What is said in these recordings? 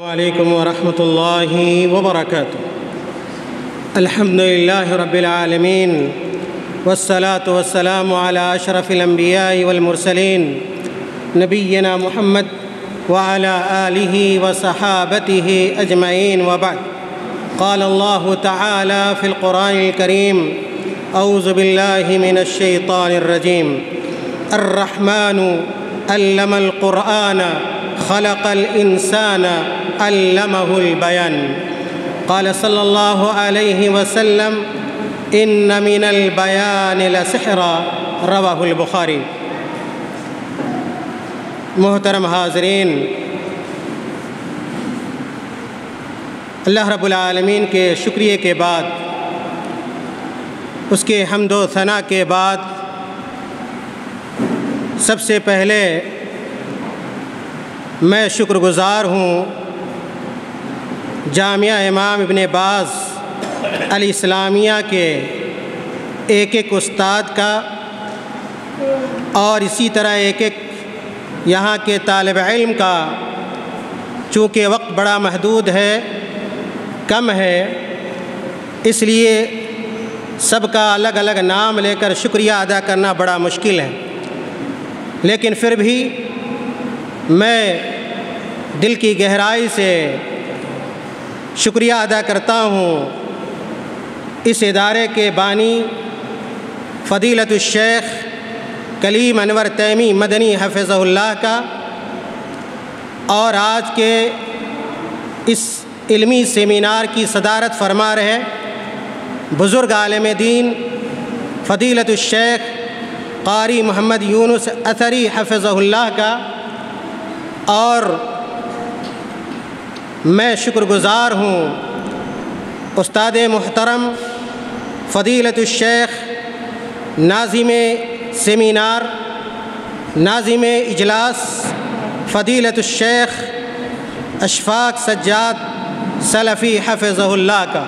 علیکم ورحمۃ اللہ وبرکاتہ۔ الحمد للہ رب العالمین والصلاة والسلام علی اشرف الانبیاء والمرسلین نبینا محمد وعلی آلہ وصحابتہ اجمعین وبعد۔ قال اللہ تعالی فی القرآن الکریم اعوذ باللہ من الشیطان الرجیم الرحمن علم القرآن خلق الانسان علمہ البیان۔ قال صلی اللہ علیہ وسلم ان من البیان لسحرا، رواہ البخاری۔ محترم حاضرین، اللہ رب العالمین کے شکریہ کے بعد، اس کے حمد و ثنا کے بعد، سب سے پہلے میں شکر گزار ہوں جامعہ امام ابن باز الاسلامیہ کے ایک ایک استاد کا، اور اسی طرح ایک ایک یہاں کے طالب علم کا۔ چونکہ وقت بڑا محدود ہے، کم ہے، اس لیے سب کا الگ الگ نام لے کر شکریہ ادا کرنا بڑا مشکل ہے، لیکن پھر بھی میں دل کی گہرائی سے شکریہ ادا کرتا ہوں اس ادارے کے بانی فضیلت الشیخ کلیم انور تیمی مدنی حفظہ اللہ کا، اور آج کے اس علمی سیمینار کی صدارت فرما رہے بزرگ عالم دین فضیلت الشیخ قاری محمد یونس اثری حفظہ اللہ کا، اور میں شکر گزار ہوں استاد محترم فضیلت الشیخ ناظم سیمینار، ناظم اجلاس فضیلت الشیخ اشفاق سجاد سلفی حفظہ اللہ کا،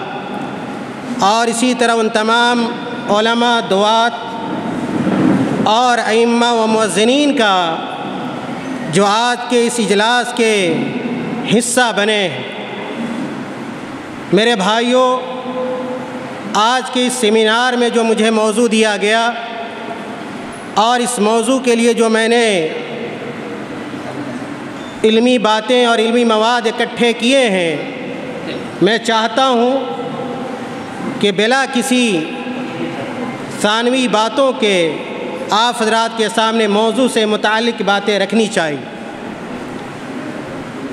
اور اسی طرح ان تمام علماء، دعات اور ائمہ و مؤذنین کا جو آج کے اس اجلاس کے حصہ بنے ہیں۔ میرے بھائیوں، آج کے اس سیمینار میں جو مجھے موضوع دیا گیا، اور اس موضوع کے لیے جو میں نے علمی باتیں اور علمی مواد اکٹھے کیے ہیں، میں چاہتا ہوں کہ بلا کسی ثانوی باتوں کے آپ حضرات کے سامنے موضوع سے متعلق باتیں رکھنی چاہیے۔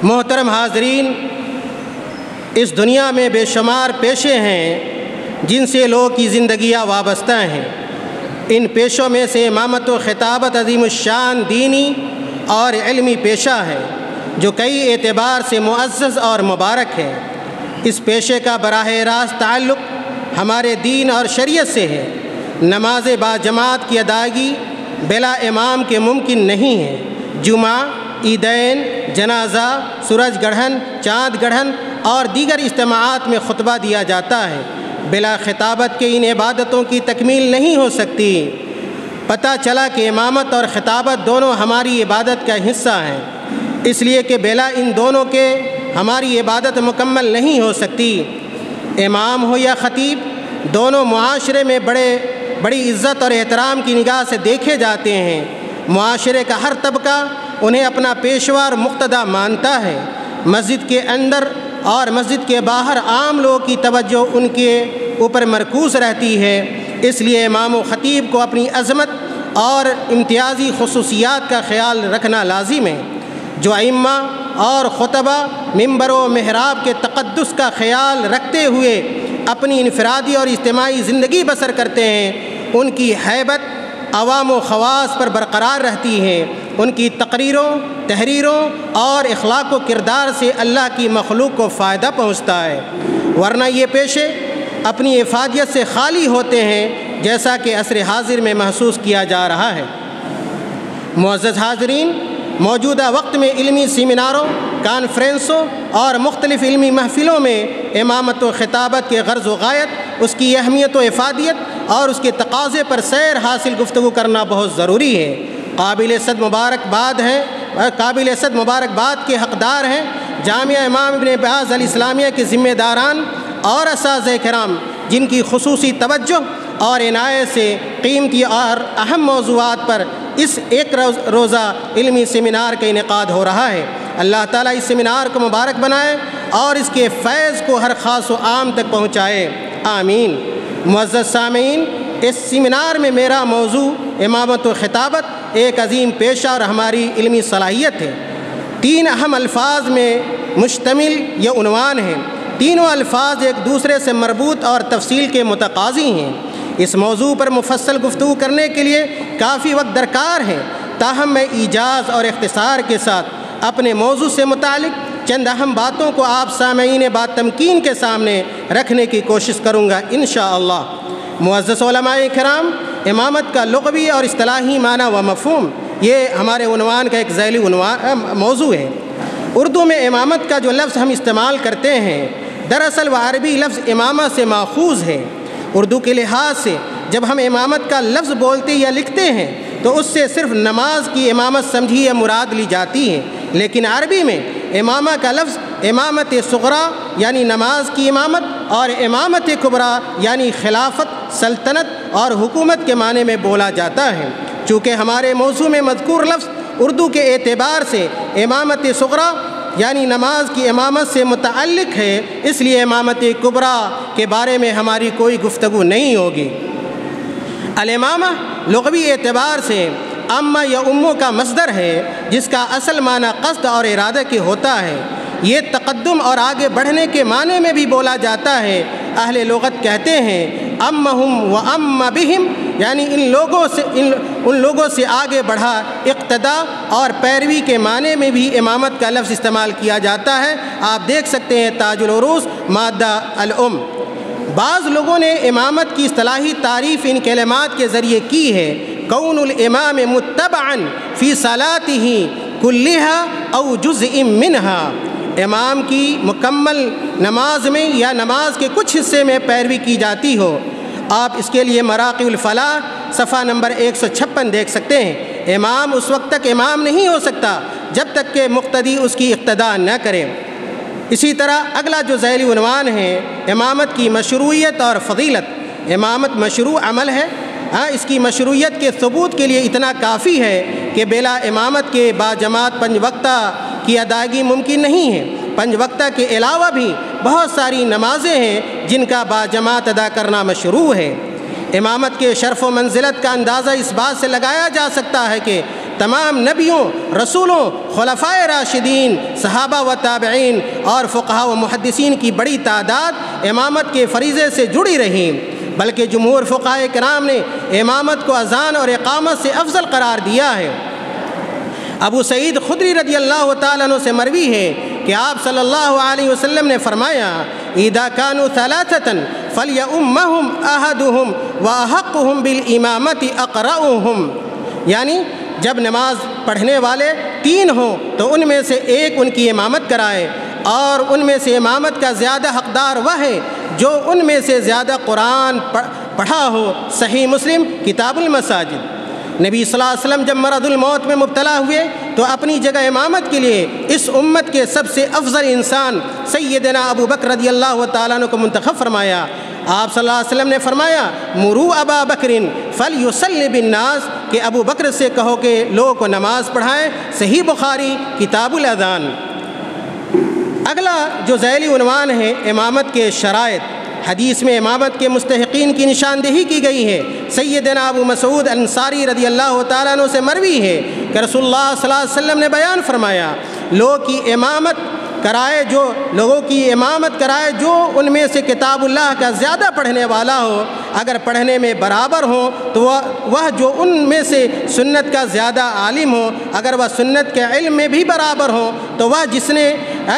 محترم حاضرین، اس دنیا میں بے شمار پیشے ہیں جن سے لوگوں کی زندگیاں وابستہ ہیں۔ ان پیشوں میں سے امامت و خطابت عظیم الشان دینی اور علمی پیشہ ہے جو کئی اعتبار سے معزز اور مبارک ہے۔ اس پیشے کا براہ راست تعلق ہمارے دین اور شریعت سے ہے۔ نماز باجماعت کی ادائیگی بلا امام کے ممکن نہیں ہے۔ جمعہ، عیدین، جنازہ، سورج گرہن، چاند گرہن اور دیگر اجتماعات میں خطبہ دیا جاتا ہے۔ بلا خطابت کے ان عبادتوں کی تکمیل نہیں ہو سکتی۔ پتہ چلا کہ امامت اور خطابت دونوں ہماری عبادت کا حصہ ہیں، اس لیے کہ بلا ان دونوں کے ہماری عبادت مکمل نہیں ہو سکتی۔ امام ہو یا خطیب، دونوں معاشرے میں بڑی عزت اور احترام کی نگاہ سے دیکھے جاتے ہیں۔ معاشرے کا ہر طبقہ انہیں اپنا پیشوا اور مقتدیٰ مانتا ہے۔ مسجد کے اندر اور مسجد کے باہر عام لوگوں کی توجہ ان کے اوپر مرکوز رہتی ہے، اس لیے امام و خطیب کو اپنی عظمت اور امتیازی خصوصیات کا خیال رکھنا لازم ہے۔ جو ائمہ اور خطبہ ممبر و محراب کے تقدس کا خیال رکھتے ہوئے اپنی انفرادی اور اجتماعی زندگی بسر کرتے ہیں، ان کی ہیبت عوام و خواص پر برقرار رہتی ہے۔ ان کی تقریروں، تحریروں اور اخلاق و کردار سے اللہ کی مخلوق کو فائدہ پہنچتا ہے، ورنہ یہ پیشے اپنی افادیت سے خالی ہوتے ہیں، جیسا کہ عصر حاضر میں محسوس کیا جا رہا ہے۔ معزز حاضرین، موجودہ وقت میں علمی سیمیناروں، کانفرنسوں اور مختلف علمی محفلوں میں امامت و خطابت کے غرض و غایت، اس کی اہمیت و افادیت اور اس کے تقاضے پر سیر حاصل گفتگو کرنا بہت ضروری ہے۔ قابل صد مبارکباد کے حقدار ہیں جامعہ امام ابن باز الاسلامیہ کے ذمہ داران اور اساتذہ کرام جن کی خصوصی توجہ اور عنایت سے قیمتی اور اہم موضوعات پر اس ایک روزہ علمی سیمینار کا انعقاد ہو رہا ہے۔ اللہ تعالیٰ اس سیمینار کو مبارک بنائے اور اس کے فیض کو ہر خاص و عام تک پہنچائے، آمین۔ معزز سامعین، اس سیمینار میں میرا موضوع امامت و خطابت ایک عظیم پیشہ اور ہماری علمی صلاحیت ہے۔ 3 اہم الفاظ میں مشتمل یہ عنوان ہے۔ تینوں الفاظ ایک دوسرے سے مربوط اور تفصیل کے متقاضی ہیں۔ اس موضوع پر مفصل گفتگو کرنے کے لیے کافی وقت درکار ہے، تاہم میں ایجاز اور اختصار کے ساتھ اپنے موضوع سے متعلق چند اہم باتوں کو آپ سامعین بات تمکین کے سامنے رکھنے کی کوشش کروں گا انشاءاللہ۔ معزز علماء کرام، امامت کا لغوی اور اصطلاحی معنی و مفہوم یہ ہمارے عنوان کا ایک ذیلی موضوع ہے۔ اردو میں امامت کا جو لفظ ہم استعمال کرتے ہیں دراصل وہ عربی لفظ امامہ سے ماخوذ ہے۔ اردو کے لحاظ سے جب ہم امامت کا لفظ بولتے یا لکھتے ہیں تو اس سے صرف نماز کی امامت سمجھی یا مراد لی جاتی ہے، لیکن عربی میں امامہ کا لفظ امامت صغریٰ یعنی نماز کی امامت اور امامت کبریٰ یعنی خلافت، سلطنت اور حکومت کے معنی میں بولا جاتا ہے۔ چونکہ ہمارے موضوع میں مذکور لفظ اردو کے اعتبار سے امامت صغریٰ یعنی نماز کی امامت سے متعلق ہے، اس لیے امامت کبریٰ کے بارے میں ہماری کوئی گفتگو نہیں ہوگی۔ الامامہ لغوی اعتبار سے اما یا امو کا مصدر ہے، جس کا اصل معنی قصد اور ارادہ کے ہوتا ہے۔ یہ تقدم اور آگے بڑھنے کے معنی میں بھی بولا جاتا ہے۔ اہل لغت کہتے ہیں امہم و ام بہم، یعنی ان لوگوں سے آگے بڑھا۔ اقتدا اور پیروی کے معنی میں بھی امامت کا لفظ استعمال کیا جاتا ہے۔ آپ دیکھ سکتے ہیں تاج العروض مادہ الام۔ بعض لوگوں نے امامت کی اصطلاحی تعریف ان کلمات کے ذریعے کی ہے: کون الامام متبعا فی صلاتہ کلھا او جزء منہا، امام کی مکمل نماز میں یا نماز کے کچھ حصے میں پیروی کی جاتی ہو۔ آپ اس کے لیے مراقی الفلاح صفحہ نمبر 156 دیکھ سکتے ہیں۔ امام اس وقت تک امام نہیں ہو سکتا جب تک کہ مقتدی اس کی اقتداء نہ کرے۔ اسی طرح اگلا جو ذیلی عنوان ہے امامت کی مشروعیت اور فضیلت۔ امامت مشروع عمل ہے، اس کی مشروعیت کے ثبوت کے لیے اتنا کافی ہے کہ بلا امامت کے باجماعت 5 وقتہ کی ادائیگی ممکن نہیں ہے۔ 5 وقتہ کے علاوہ بھی بہت ساری نمازیں ہیں جن کا باجماعت ادا کرنا مشروع ہے۔ امامت کے شرف و منزلت کا اندازہ اس بات سے لگایا جا سکتا ہے کہ تمام نبیوں، رسولوں، خلفائے راشدین، صحابہ و تابعین اور فقہاء و محدثین کی بڑی تعداد امامت کے فریضے سے جڑی رہی، بلکہ جمہور فقہاء کرام نے امامت کو اذان اور اقامت سے افضل قرار دیا ہے۔ ابو سعید خدری رضی اللہ تعالیٰ عنہ سے مروی ہے کہ آپ صلی اللہ علیہ وسلم نے فرمایا: اذا كانوا ثلاثة فليؤمهم احدهم واحقهم بالامامة اقرأهم، یعنی جب نماز پڑھنے والے 3 ہوں تو ان میں سے ایک ان کی امامت کرائے، اور ان میں سے امامت کا زیادہ حقدار وہ ہے جو ان میں سے زیادہ قرآن پڑھا ہو۔ صحیح مسلم کتاب المساجد۔ نبی صلی اللہ علیہ وسلم جب مرض الموت میں مبتلا ہوئے تو اپنی جگہ امامت کے لیے اس امت کے سب سے افضل انسان سیدنا ابو بکر رضی اللہ تعالیٰ عنہ کو منتخب فرمایا۔ آپ صلی اللہ علیہ وسلم نے فرمایا: مروا ابا بکر فلیصلی بالناس، کہ ابو بکر سے کہو کہ لوگوں کو نماز پڑھائیں۔ صحیح بخاری کتاب الاذان۔ اگلا جو ذیلی عنوان ہے امامت کے شرائط۔ حدیث میں امامت کے مستحقین کی نشاندہی کی گئی ہے۔ سیدنا ابو مسعود انصاری رضی اللہ تعالیٰ عنہ سے مروی ہے کہ رسول اللہ صلی اللہ علیہ وسلم نے بیان فرمایا: لوگوں کی امامت کرائے جو ان میں سے کتاب اللہ کا زیادہ پڑھنے والا ہو، اگر پڑھنے میں برابر ہوں تو وہ جو ان میں سے سنت کا زیادہ عالم ہو، اگر وہ سنت کے علم میں بھی برابر ہوں تو وہ جس نے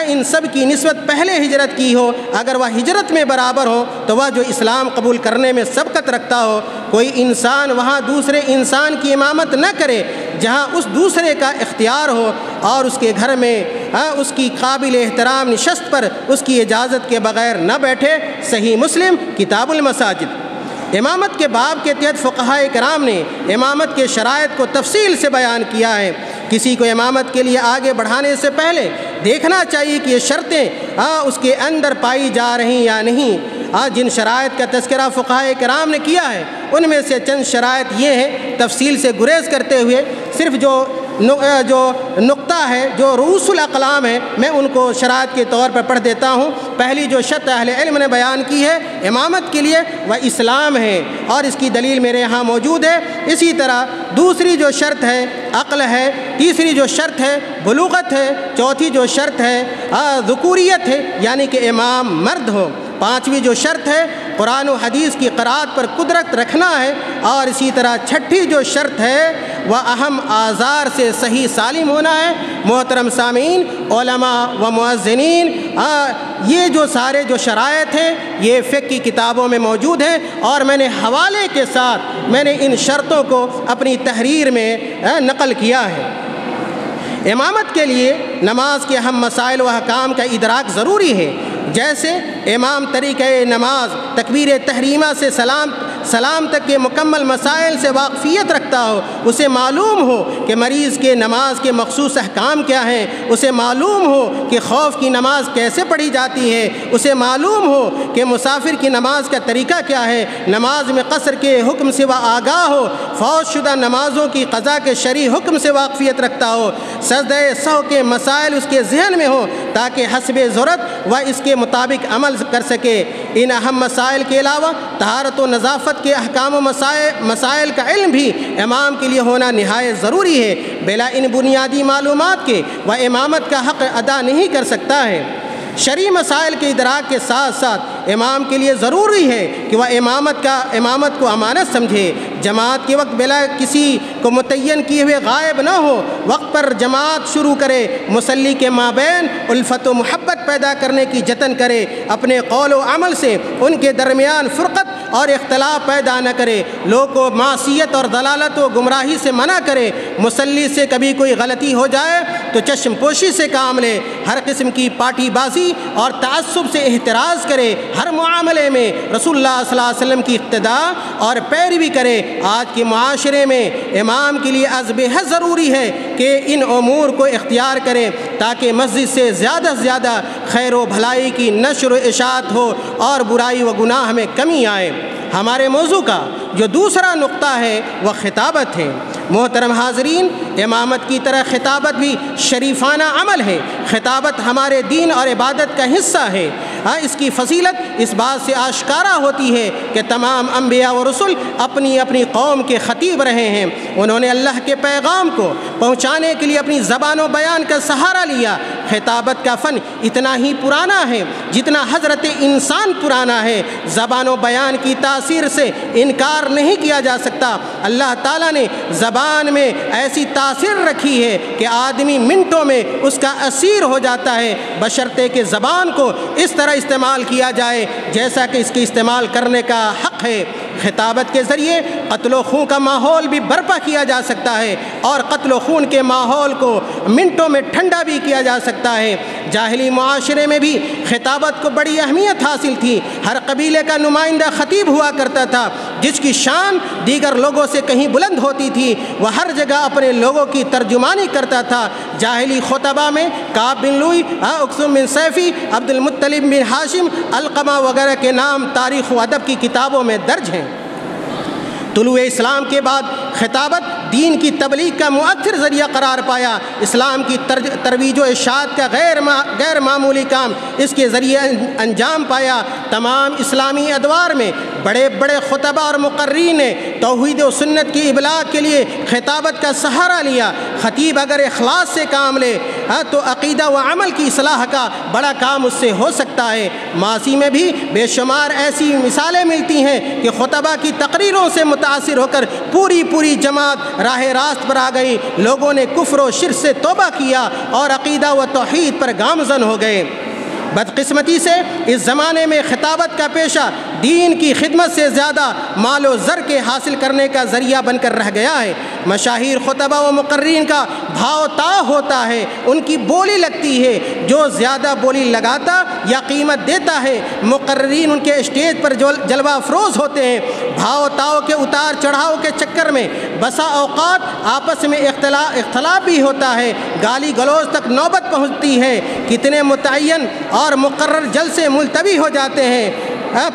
ان سب کی نسبت پہلے ہجرت کی ہو، اگر وہ ہجرت میں برابر ہو تو وہ جو اسلام قبول کرنے میں سبقت رکھتا ہو۔ کوئی انسان وہاں دوسرے انسان کی امامت نہ کرے جہاں اس دوسرے کا اختیار ہو، اور اس کے گھر میں اس کی قابل احترام نشست پر اس کی اجازت کے بغیر نہ بیٹھے۔ صحیح مسلم کتاب المساجد۔ امامت کے باب کے تحت فقہاء کرام نے امامت کے شرائط کو تفصیل سے بیان کیا ہے۔ کسی کو امامت کے لیے آگے بڑھانے سے پہلے دیکھنا چاہیے کہ یہ شرطیں اس کے اندر پائی جا رہی یا نہیں۔ جن شرائط کا تذکرہ فقہائے کرام نے کیا ہے ان میں سے چند شرائط یہ ہیں، تفصیل سے گریز کرتے ہوئے صرف جو نقطہ ہے، جو رؤوس الاقلام ہے، میں ان کو شرائط کے طور پر پڑھ دیتا ہوں۔ پہلی جو شرط اہل علم نے بیان کی ہے امامت کے لیے وہ اسلام ہے، اور اس کی دلیل میرے یہاں موجود ہے۔ اسی طرح دوسری جو شرط ہے عقل ہے، تیسری جو شرط ہے بلوغت ہے، چوتھی جو شرط ہے ذکوریت ہے یعنی کہ امام مرد ہو، پانچویں جو شرط ہے قرآن و حدیث کی قرات پر قدرت رکھنا ہے، اور اسی طرح چھٹی جو شرط ہے وہ اہم آزار سے صحیح سالم ہونا ہے۔ محترم سامعین، علماء و مؤذنین، یہ جو سارے جو شرائط ہیں یہ فقہ کی کتابوں میں موجود ہیں، اور میں نے حوالے کے ساتھ میں نے ان شرطوں کو اپنی تحریر میں نقل کیا ہے۔ امامت کے لیے نماز کے اہم مسائل و احکام کا ادراک ضروری ہے، جیسے امام طریقہ نماز تکبیر تحریمہ سے سلام تک کے مکمل مسائل سے واقفیت رکھتا ہو، اسے معلوم ہو کہ مریض کے نماز کے مخصوص احکام کیا ہیں، اسے معلوم ہو کہ خوف کی نماز کیسے پڑھی جاتی ہے، اسے معلوم ہو کہ مسافر کی نماز کا طریقہ کیا ہے، نماز میں قصر کے حکم سے وہ آگاہ ہو، فوت شدہ نمازوں کی قضا کے شرعی حکم سے واقفیت رکھتا ہو، سجدہ سہو کے مسائل اس کے ذہن میں ہو تاکہ حسب ضرورت وہ اس کے مطابق عمل کر سکے۔ ان اہم مسائل کے علاوہ طہارت و نظافت کے احکام و مسائل کا علم بھی امام کے لیے ہونا نہایت ضروری ہے۔ بلا ان بنیادی معلومات کے وہ امامت کا حق ادا نہیں کر سکتا ہے۔ شرعی مسائل کے ادراک کے ساتھ ساتھ امام کے لیے ضروری ہے کہ وہ امامت کو امانت سمجھے، جماعت کے وقت بلا کسی کو متعین کیے ہوئے غائب نہ ہو، وقت پر جماعت شروع کرے، مصلی کے مابین الفت و محبت پیدا کرنے کی جتن کرے، اپنے قول و عمل سے ان کے درمیان فرقت اور اختلاف پیدا نہ کرے، لوگوں کو معصیت اور ضلالت و گمراہی سے منع کرے، مصلی سے کبھی کوئی غلطی ہو جائے تو چشم پوشی سے کام لے، ہر قسم کی پارٹی بازی اور تعصب سے احتراز کرے، ہر معاملے میں رسول اللہ صلی اللہ علیہ وسلم کی اقتداء اور پیروی کرے۔ آج کے معاشرے میں امام کے لیے از بے حد ضروری ہے کہ ان امور کو اختیار کرے تاکہ مسجد سے زیادہ خیر و بھلائی کی نشر و اشاعت ہو اور برائی و گناہ میں کمی آئے۔ ہمارے موضوع کا جو دوسرا نقطہ ہے وہ خطابت ہے۔ محترم حاضرین، امامت کی طرح خطابت بھی شریفانہ عمل ہے۔ خطابت ہمارے دین اور عبادت کا حصہ ہے۔ اس کی فضیلت اس بات سے آشکارا ہوتی ہے کہ تمام انبیاء و رسول اپنی اپنی قوم کے خطیب رہے ہیں، انہوں نے اللہ کے پیغام کو پہنچانے کے لیے اپنی زبان و بیان کا سہارا لیا۔ خطابت کا فن اتنا ہی پرانا ہے جتنا حضرت انسان پرانا ہے۔ زبان و بیان کی تاثیر سے انکار نہیں کیا جا سکتا۔ اللہ تعالیٰ نے زبان میں ایسی تاثیر رکھی ہے کہ آدمی منٹوں میں اس کا اسیر ہو جاتا ہے، بشرطے کہ زبان کو اس طرح استعمال کیا جائے جیسا کہ اس کے استعمال کرنے کا حق ہے۔ خطابت کے ذریعے قتل و خون کا ماحول بھی برپا کیا جا سکتا ہے، اور قتل و خون کے ماحول کو منٹوں میں ٹھنڈا بھی کیا جا سکتا ہے۔ جاہلی معاشرے میں بھی خطابت کو بڑی اہمیت حاصل تھی۔ ہر قبیلے کا نمائندہ خطیب ہوا کرتا تھا جس کی شان دیگر لوگوں سے کہیں بلند ہوتی تھی، وہ ہر جگہ اپنے لوگوں کی ترجمانی کرتا تھا۔ جاہلی خطبہ میں کعب بن لوئی، اقسم بن سیفی، عبد المطلب بن ہاشم، علقمہ وغیرہ کے نام تاریخ و ادب کی کتابوں میں درج ہیں۔ طلوع اسلام کے بعد خطابت دین کی تبلیغ کا مؤثر ذریعہ قرار پایا۔ اسلام کی ترویج و اشاعت کا غیر معمولی کام اس کے ذریعے انجام پایا۔ تمام اسلامی ادوار میں بڑے بڑے خطبہ اور مقررین نے توحید و سنت کی ابلاغ کے لیے خطابت کا سہارا لیا۔ خطیب اگر اخلاص سے کام لے تو عقیدہ و عمل کی اصلاح کا بڑا کام اس سے ہو سکتا ہے۔ ماضی میں بھی بے شمار ایسی مثالیں ملتی ہیں کہ خطبہ کی تقریروں سے متاثر ہو کر پوری جماعت راہ راست پر آ گئی، لوگوں نے کفر و شرک سے توبہ کیا اور عقیدہ و توحید پر گامزن ہو گئے۔ بدقسمتی سے اس زمانے میں خطابت کا پیشہ دین کی خدمت سے زیادہ مال و زر کے حاصل کرنے کا ذریعہ بن کر رہ گیا ہے۔ مشاہیر خطبہ و مقررین کا بھاؤ تاؤ ہوتا ہے، ان کی بولی لگتی ہے، جو زیادہ بولی لگاتا یا قیمت دیتا ہے مقررین ان کے اسٹیج پر جلوہ افروز ہوتے ہیں۔ بھاؤ تاؤ کے اتار چڑھاؤ کے چکر میں بسا اوقات آپس میں اختلاف بھی ہوتا ہے، گالی گلوچ تک نوبت پہنچتی ہے، کتنے متعین اور مقرر جلسے ملتوی ہو جاتے ہیں۔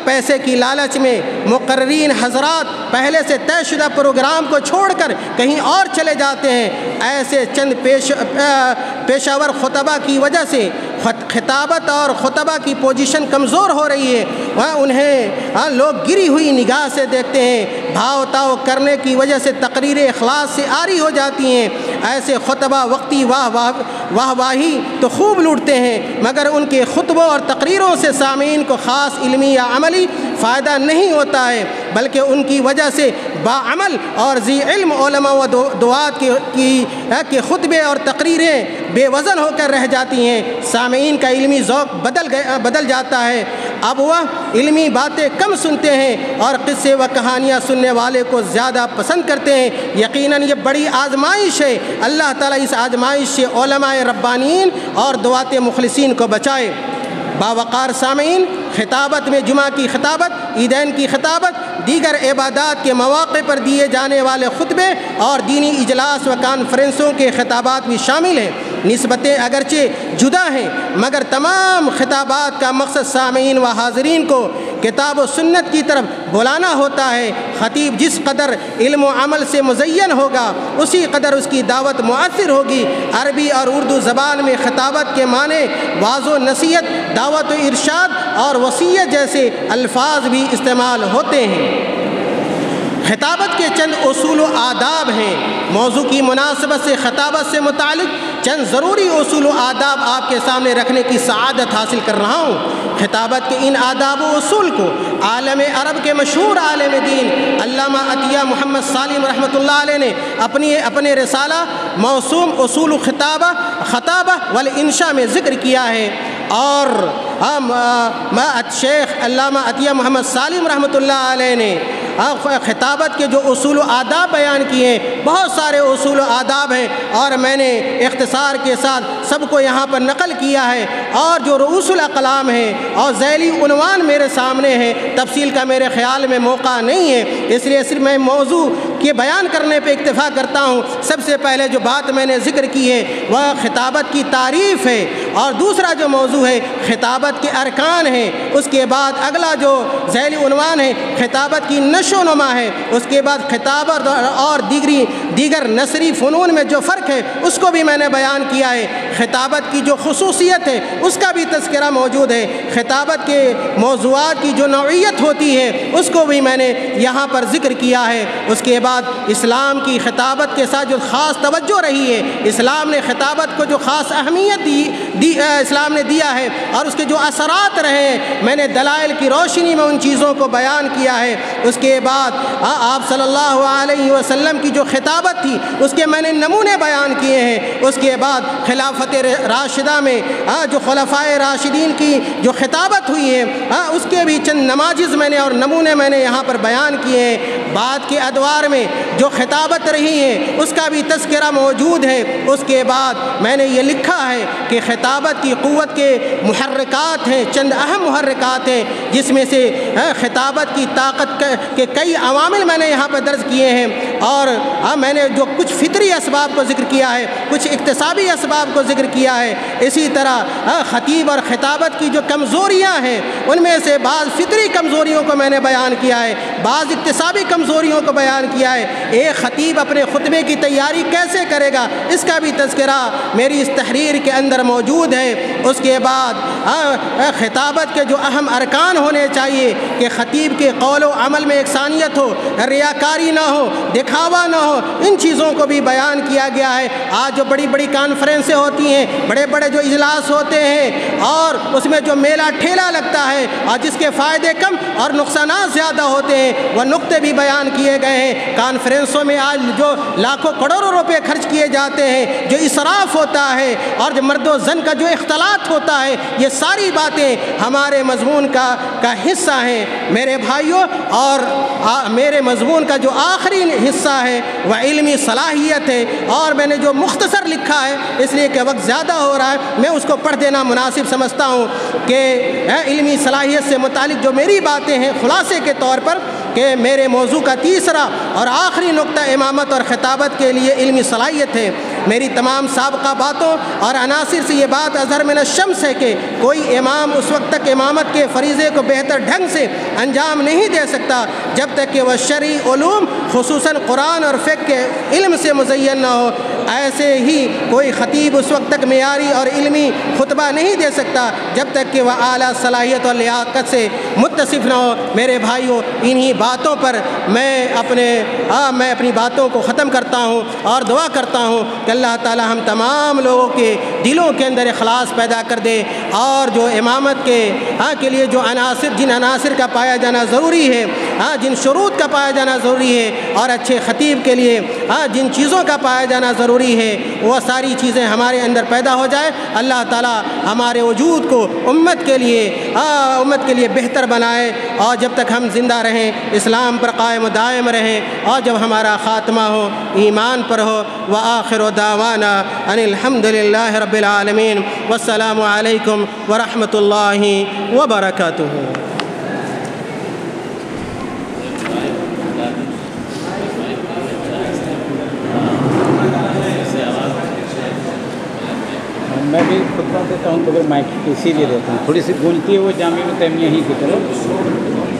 پیسے کی لالچ میں مقررین حضرات پہلے سے طے شدہ پروگرام کو چھوڑ کر کہیں اور چلے جاتے ہیں۔ ایسے چند پیشہ ور خطبہ کی وجہ سے خطابت اور خطبہ کی پوزیشن کمزور ہو رہی ہے، انہیں لوگ گری ہوئی نگاہ سے دیکھتے ہیں، بھاؤ تاؤ کرنے کی وجہ سے تقریر اخلاص سے عاری ہو جاتی ہیں۔ ایسے خطبہ وقتی واہ واہی تو خوب لوٹتے ہیں، مگر ان کے خطبوں اور تقریروں سے سامعین کو خاص علمی یا عملی فائدہ نہیں ہوتا ہے، بلکہ ان کی وجہ سے باعمل اور ذی علم علماء و دعات کی خطبے اور تقریریں بے وزن ہو کر رہ جاتی ہیں، سامعین کا علمی ذوق بدل جاتا ہے، اب وہ علمی باتیں کم سنتے ہیں اور قصے و کہانیاں سننے والے کو زیادہ پسند کرتے ہیں۔ یقیناً یہ بڑی آزمائش ہے، اللہ تعالیٰ اس آزمائش سے علماء ربانیین اور دعات مخلصین کو بچائے۔ باوقار سامعین، خطابت میں جمعہ کی خطابت، عیدین کی خطابت، دیگر عبادات کے مواقع پر دیے جانے والے خطبے اور دینی اجلاس و کانفرنسوں کے خطابات بھی شامل ہیں۔ نسبتیں اگرچہ جدا ہیں، مگر تمام خطابات کا مقصد سامعین و حاضرین کو کتاب و سنت کی طرف بلانا ہوتا ہے۔ خطیب جس قدر علم و عمل سے مزین ہوگا، اسی قدر اس کی دعوت مؤثر ہوگی۔ عربی اور اردو زبان میں خطابت کے معنی واضح و نصیحت، دعوت و ارشاد اور وصیت جیسے الفاظ بھی استعمال ہوتے ہیں۔ خطابت کے چند اصول و آداب ہیں۔ موضوع کی مناسبت سے خطابت سے متعلق چند ضروری اصول و آداب آپ کے سامنے رکھنے کی سعادت حاصل کر رہا ہوں۔ خطابت کے ان آداب و اصول کو عالم عرب کے مشہور عالم دین علامہ عطیہ محمد سالم رحمۃ اللہ علیہ نے اپنے رسالہ موسوم اصول خطابہ والانشاء میں ذکر کیا ہے، اور شیخ علامہ عطیہ محمد سالم رحمۃ اللہ علیہ نے خطابت کے جو اصول و آداب بیان کیے ہیں، بہت سارے اصول و آداب ہیں، اور میں نے اختصار کے ساتھ سب کو یہاں پر نقل کیا ہے، اور جو رؤوس الاقلام ہیں اور ذیلی عنوان میرے سامنے ہیں، تفصیل کا میرے خیال میں موقع نہیں ہے، اس لیے صرف میں موضوع کے بیان کرنے پہ اکتفا کرتا ہوں۔ سب سے پہلے جو بات میں نے ذکر کی ہے وہ خطابت کی تعریف ہے، اور دوسرا جو موضوع ہے خطابت کے ارکان ہیں، اس کے بعد اگلا جو ذیلی عنوان ہے خطابت کی نشو و نما ہے، اس کے بعد خطابت اور دیگر نثری فنون میں جو فرق ہے اس کو بھی میں نے بیان کیا ہے، خطابت کی جو خصوصیت ہے اس کا بھی تذکرہ موجود ہے، خطابت کے موضوعات کی جو نوعیت ہوتی ہے اس کو بھی میں نے یہاں پر ذکر کیا ہے۔ اس کے بعد اسلام کی خطابت کے ساتھ جو خاص توجہ رہی ہے، اسلام نے خطابت کو جو خاص اہمیت اسلام نے دیا ہے، اور اس کے جو اثرات رہے ہیں، میں نے دلائل کی روشنی میں ان چیزوں کو بیان کیا ہے۔ اس کے بعد آپ صلی اللہ علیہ وسلم کی جو خطابت تھی اس کے میں نے نمونے بیان کیے ہیں۔ اس کے بعد خلافت راشدہ میں جو خلفائے راشدین کی جو خطابت ہوئی ہے اس کے بھی چند نماذج میں نے اور نمونے میں نے یہاں پر بیان کیے ہیں۔ بعد کے ادوار میں جو خطابت رہی ہے اس کا بھی تذکرہ موجود ہے۔ اس کے بعد میں نے یہ لکھا ہے کہ خطابت کی قوت کے محرکات ہیں، چند اہم محرکات ہیں، جس میں سے خطابت کی طاقت کے کئی عوامل میں نے یہاں پر درج کیے ہیں، اور میں نے جو کچھ فطری اسباب کو ذکر کیا ہے، کچھ اکتسابی اسباب کو ذکر کیا ہے۔ اسی طرح خطیب اور خطابت کی جو کمزوریاں ہیں ان میں سے بعض فطری کمزوریوں کو میں نے بیان کیا ہے، بعض اکتسابی کمزوریوں کو بیان کیا ہے۔ ایک خطیب اپنے خطبے کی تیاری کیسے کرے گا اس کا بھی تذکرہ میری اس تحریر کے اندر موجود ہے۔ اس کے بعد خطابت کے جو اہم ارکان ہونے چاہیے کہ خطیب کے قول و عمل میں یکسانیت ہو، ریاکاری نہ ہو، دکھاوا نہ ہو، ان چیزوں کو بھی بیان کیا گیا ہے۔ آج جو بڑی بڑی کانفرنسیں ہوتی ہیں، بڑے بڑے جو اجلاس ہوتے ہیں، اور اس میں جو میلہ ٹھیلا لگتا ہے اور جس کے فائدے کم اور نقصانات زیادہ ہوتے ہیں، وہ نقطے بھی بیان کیے گئے ہیں۔ کانفرنسوں میں آج جو لاکھوں کروڑوں روپے خرچ کیے جاتے ہیں، جو اسراف ہوتا ہے، اور جو مرد و زن کا جو اختلاط ہوتا ہے، یہ ساری باتیں ہمارے مضمون کا حصہ ہیں میرے بھائیوں۔ اور میرے مضمون کا جو آخری حصہ ہے وہ علمی صلاحیت ہے، اور میں نے جو مختصر لکھا ہے اس لیے کہ وقت زیادہ ہو رہا ہے، میں اس کو پڑھ دینا مناسب سمجھتا ہوں کہ علمی صلاحیت سے متعلق جو میری باتیں ہیں خلاصے کے طور پر، کہ میرے موضوع کا تیسرا اور آخری نقطہ امامت اور خطابت کے لیے علمی صلاحیت ہے۔ میری تمام سابقہ باتوں اور عناصر سے یہ بات اظہر من الشمس ہے کہ کوئی امام اس وقت تک امامت کے فریضے کو بہتر ڈھنگ سے انجام نہیں دے سکتا جب تک کہ وہ شرعی علوم خصوصاً قرآن اور فقہ کے علم سے مزین نہ ہو۔ ایسے ہی کوئی خطیب اس وقت تک معیاری اور علمی خطبہ نہیں دے سکتا جب تک کہ وہ اعلیٰ صلاحیت اور لیاقت سے متصف نہ ہو۔ میرے بھائیوں، انہی باتوں پر میں اپنی باتوں کو ختم کرتا ہوں اور دعا کرتا ہوں کہ اللہ تعالی ہم تمام لوگوں کے دلوں کے اندر اخلاص پیدا کر دے، اور جو امامت کے لیے جو جن عناصر کا پایا جانا ضروری ہے، جن شروط کا پایا جانا ضروری ہے، اور اچھے خطیب کے لیے جن چیزوں کا پایا جانا ضروری ہے، وہ ساری چیزیں ہمارے اندر پیدا ہو جائے۔ اللہ تعالی ہمارے وجود کو امت کے لیے بہتر بنائے، اور جب تک ہم زندہ رہیں اسلام پر قائم و دائم رہیں، اور جب ہمارا خاتمہ ہو ایمان پر ہو۔ وآخر دعوانا ان الحمد للہ رب العالمین، والسلام علیکم ورحمۃ اللہ وبرکاتہ۔ میں بھی خطبہ دیتا ہوں تو پھر مائک اسی لیے دیتا ہوں، تھوڑی سی گونجتی ہے وہ جامع تیمیہ ہی کی طرف۔